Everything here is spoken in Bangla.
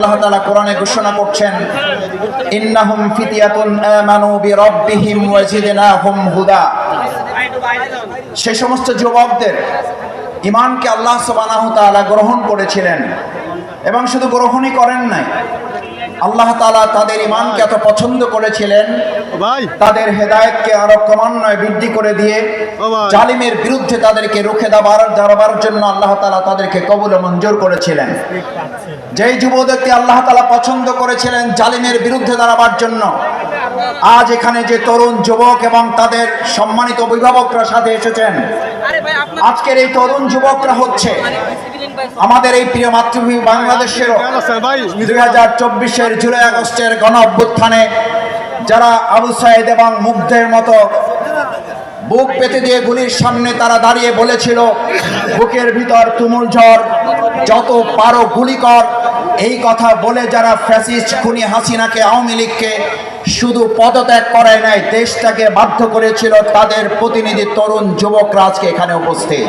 আল্লাহ তাআলা কোরআনে ঘোষণা করছেন, ইন্নাহুম ফিতিয়াতুন আমানু বিরাব্বিহিম ওয়া জিদনাহুম হুদা। সেই সমস্ত যুবকদের ঈমানকে আল্লাহ সুবহানাহু ওয়া তাআলা গ্রহণ করেছিলেন এবং শুধু গ্রহণই করেন নাই, আল্লাহ তাআলা তাদের ঈমানকে এত পছন্দ করেছিলেন, তাদের হেদায়েতকে আরো ক্রমান্বয়ে বৃদ্ধি করে দিয়ে জালিমের বিরুদ্ধে তাদেরকে রুখে দাঁড়াবার জন্য আল্লাহ তাআলা তাদেরকে কবুল ও মঞ্জুর করেছিলেন। যেই যুবকদেরকে আল্লাহ তাআলা পছন্দ করেছিলেন জালিমের বিরুদ্ধে দাঁড়াবার জন্য, আজ এখানে যে তরুণ যুবক এবং তাদের সম্মানিত অভিভাবকরা সাথে এসেছেন, আজকের এই তরুণ যুবকরা হচ্ছে আমাদের এই প্রিয় মাতৃভূমি বাংলাদেশের 2024-এর জুলাই আগস্টের গণ অভ্যুত্থানে যারা আবু সাইদ এবং মুগ্ধের মতো বুক পেতে দিয়ে গুলির সামনে তারা দাঁড়িয়ে বলেছিল, বুকের ভিতর তুমুল ঝড়, যত পারো গুলি কর। এই কথা বলে যারা ফ্যাসিস্ট খুনি হাসিনাকে, আওয়ামী লীগকে শুধু পদত্যাগ করায় নাই, দেশটাকে বাধ্য করেছিল, তাদের প্রতিনিধি তরুণ যুবকরা আজকে এখানে উপস্থিত।